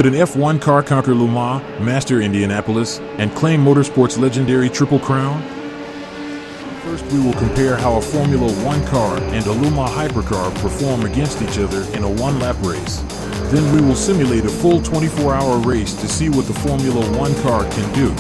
Could an F1 car conquer Le Mans, master Indianapolis, and claim Motorsport's legendary Triple Crown? First, we will compare how a Formula One car and a Le Mans hypercar perform against each other in a one-lap race. Then we will simulate a full 24-hour race to see what the Formula One car can do.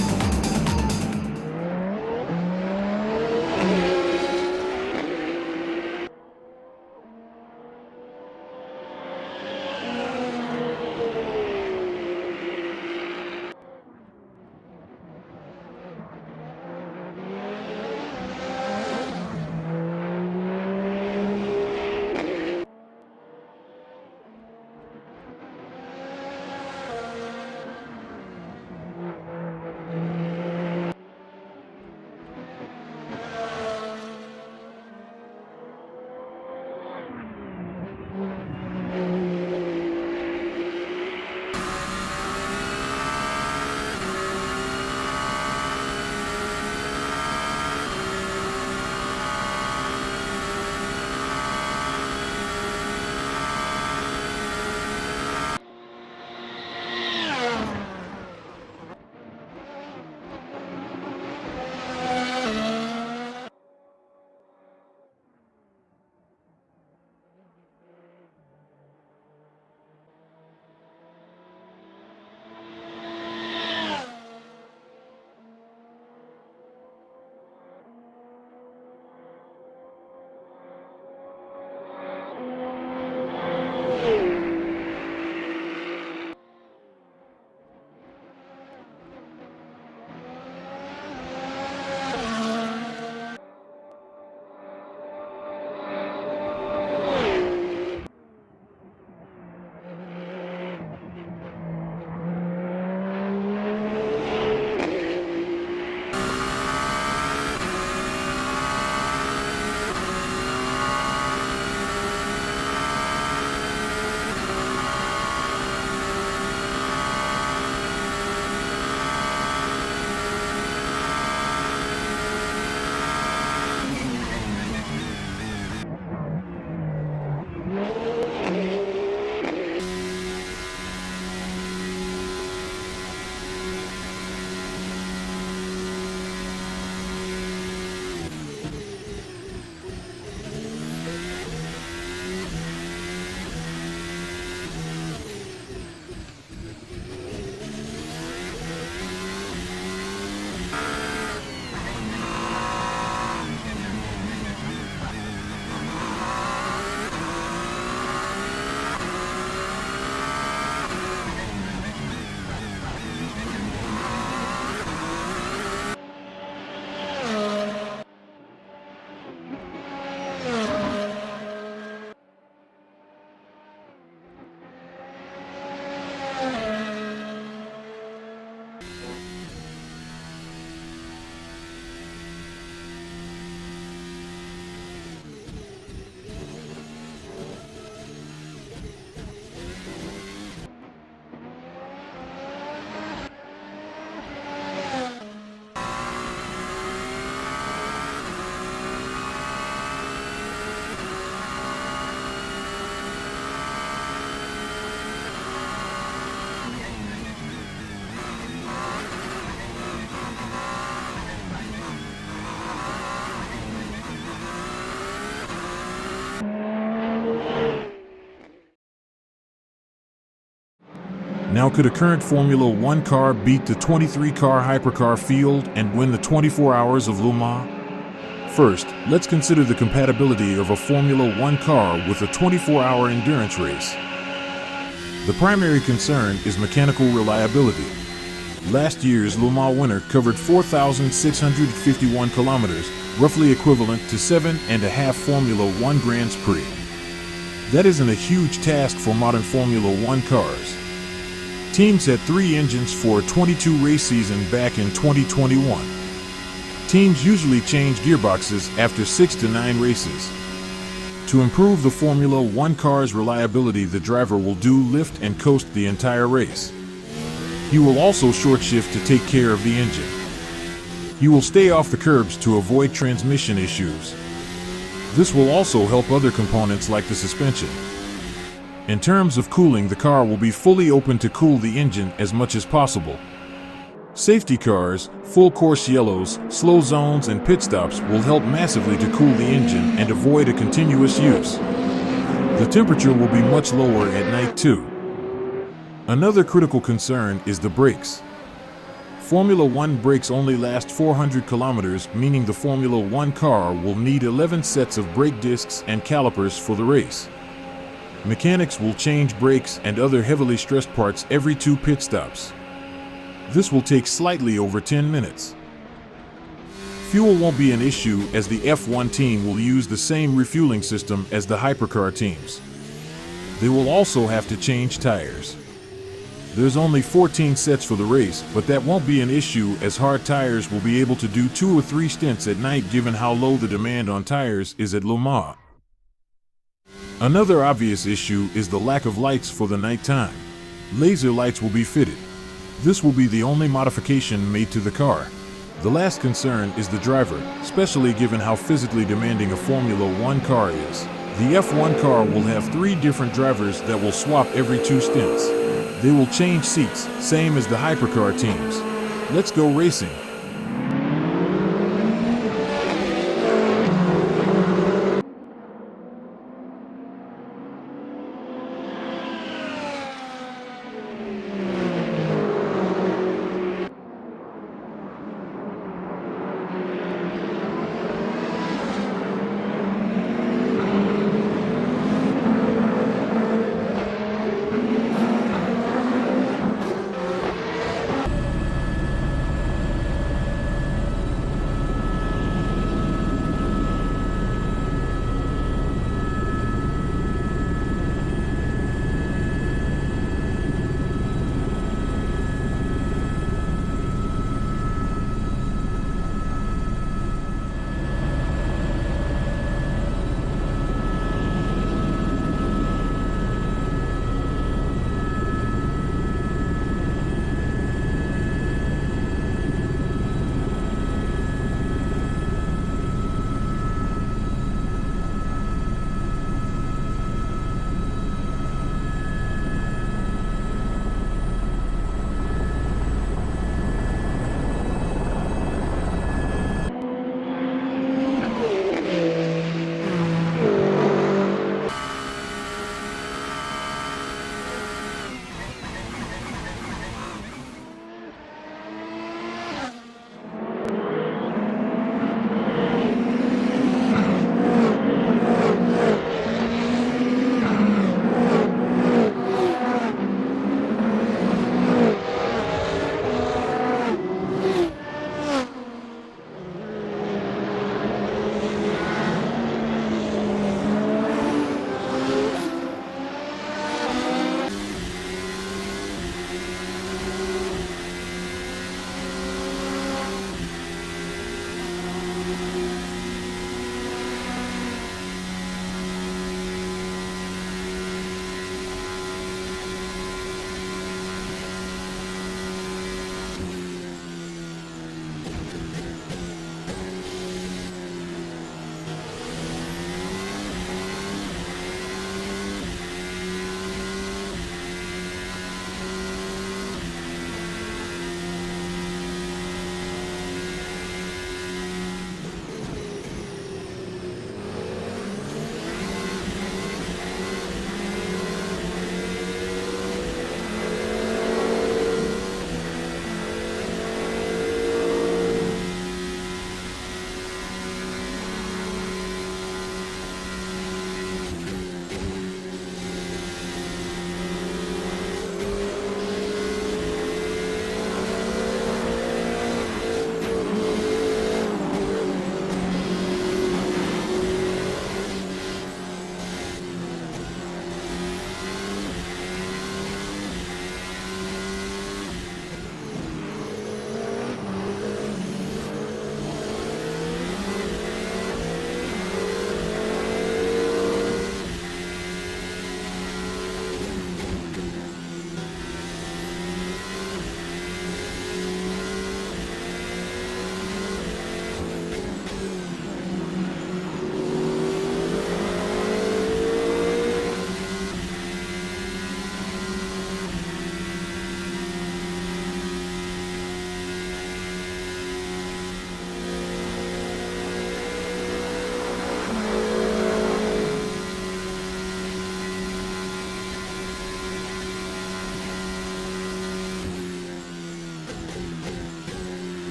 Now, could a current Formula One car beat the 23-car hypercar field and win the 24 hours of Le Mans? First, let's consider the compatibility of a Formula One car with a 24-hour endurance race. The primary concern is mechanical reliability. Last year's Le Mans winner covered 4,651 kilometers, roughly equivalent to 7.5 Formula One Grands Prix. That isn't a huge task for modern Formula One cars. Teams had 3 engines for a 22 race season back in 2021. Teams usually change gearboxes after 6 to 9 races. To improve the Formula One car's reliability, the driver will do lift and coast the entire race. He will also short shift to take care of the engine. He will stay off the curbs to avoid transmission issues. This will also help other components like the suspension. In terms of cooling, the car will be fully open to cool the engine as much as possible. Safety cars, full course yellows, slow zones, and pit stops will help massively to cool the engine and avoid a continuous use. The temperature will be much lower at night too. Another critical concern is the brakes. Formula One brakes only last 400 kilometers, meaning the Formula One car will need 11 sets of brake discs and calipers for the race. Mechanics will change brakes and other heavily stressed parts every 2 pit stops. This will take slightly over 10 minutes. Fuel won't be an issue as the F1 team will use the same refueling system as the hypercar teams. They will also have to change tires. There's only 14 sets for the race, but that won't be an issue as hard tires will be able to do 2 or 3 stints at night given how low the demand on tires is at Le Mans. Another obvious issue is the lack of lights for the nighttime. Laser lights will be fitted. This will be the only modification made to the car. The last concern is the driver, especially given how physically demanding a Formula One car is. The F1 car will have 3 different drivers that will swap every 2 stints. They will change seats, same as the hypercar teams. Let's go racing.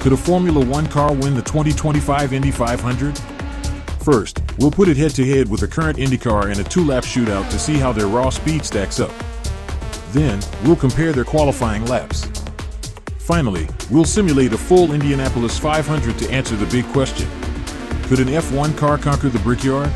Could a Formula One car win the 2025 Indy 500? First, we'll put it head-to-head with a current Indy car in a two-lap shootout to see how their raw speed stacks up. Then, we'll compare their qualifying laps. Finally, we'll simulate a full Indianapolis 500 to answer the big question. Could an F1 car conquer the Brickyard?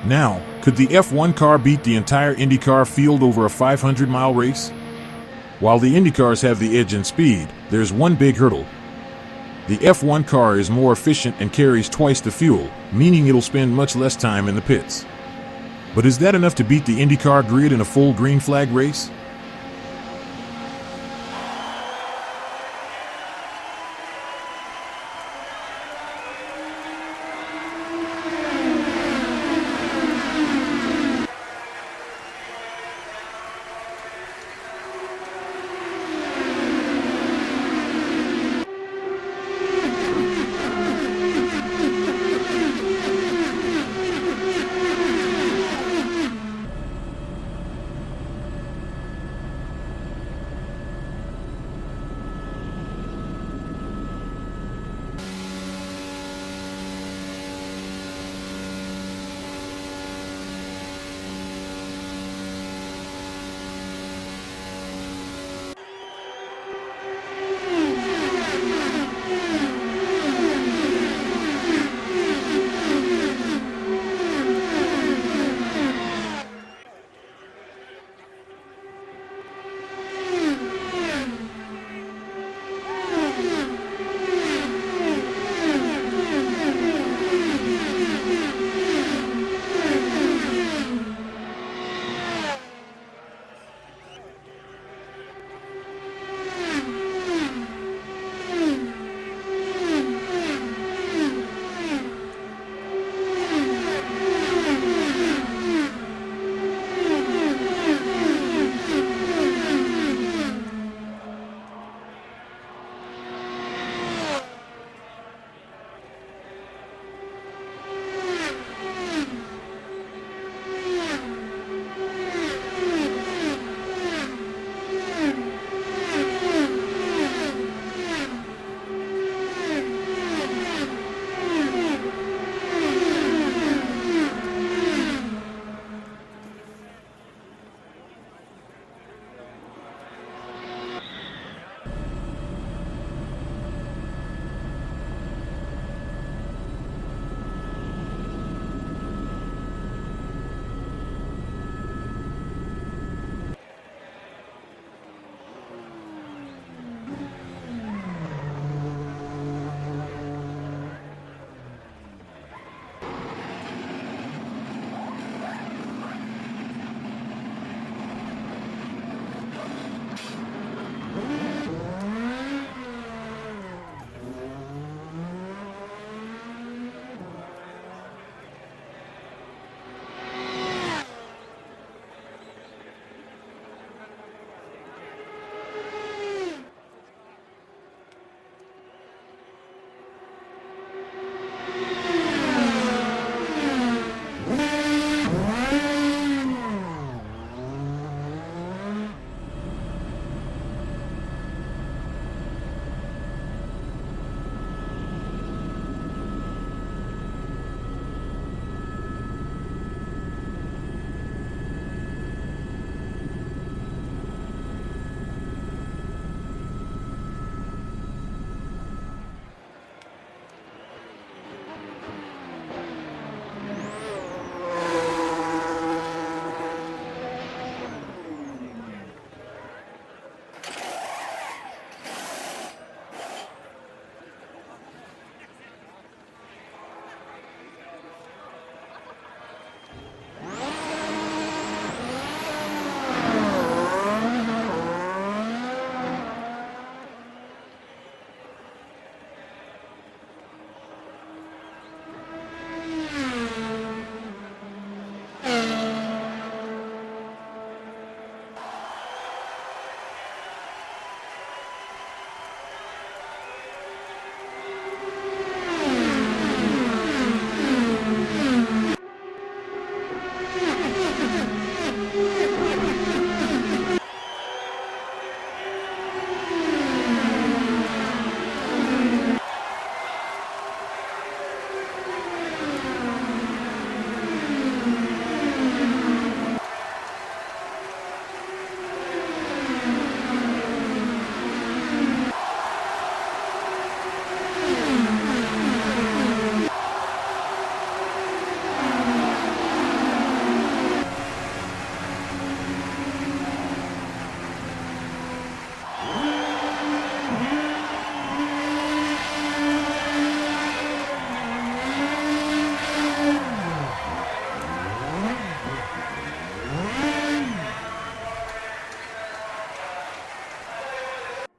Now, could the F1 car beat the entire IndyCar field over a 500-mile race? While the IndyCars have the edge in speed, there's one big hurdle. The F1 car is more efficient and carries twice the fuel, meaning it'll spend much less time in the pits. But is that enough to beat the IndyCar grid in a full green flag race?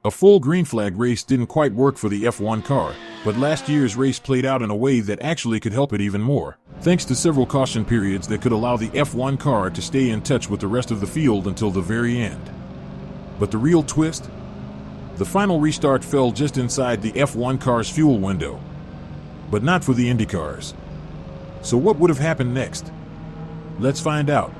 A full green flag race didn't quite work for the F1 car, but last year's race played out in a way that actually could help it even more, thanks to several caution periods that could allow the F1 car to stay in touch with the rest of the field until the very end. But the real twist? The final restart fell just inside the F1 car's fuel window, but not for the Indy cars. So what would have happened next? Let's find out.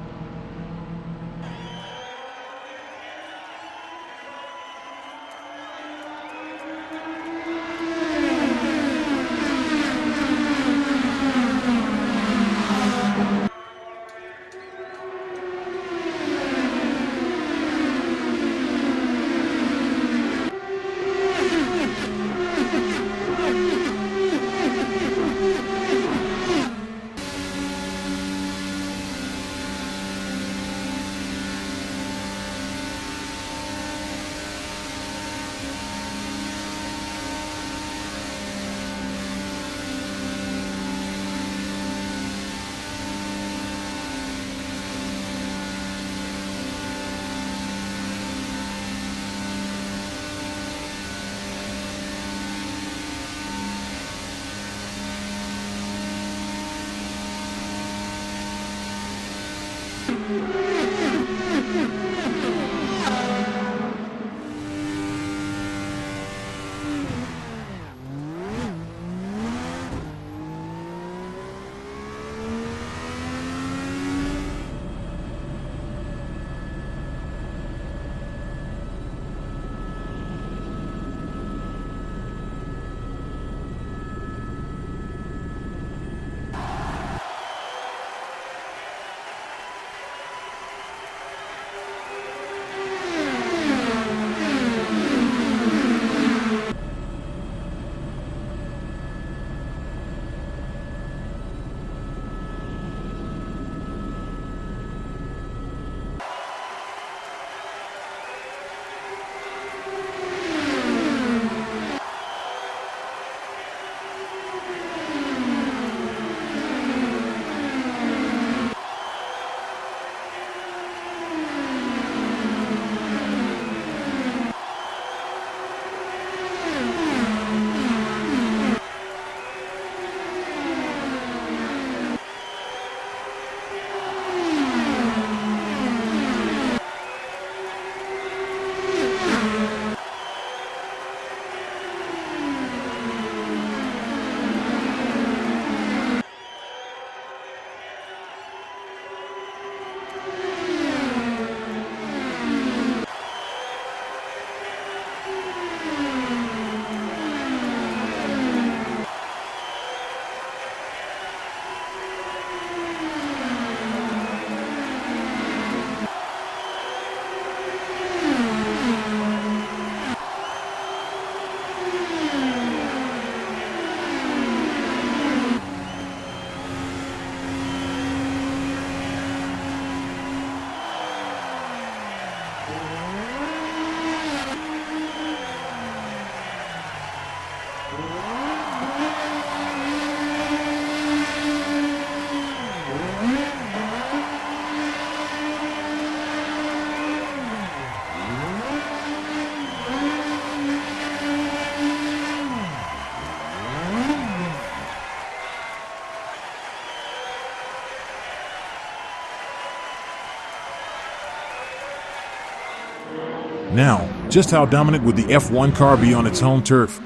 Now, just how dominant would the F1 car be on its home turf?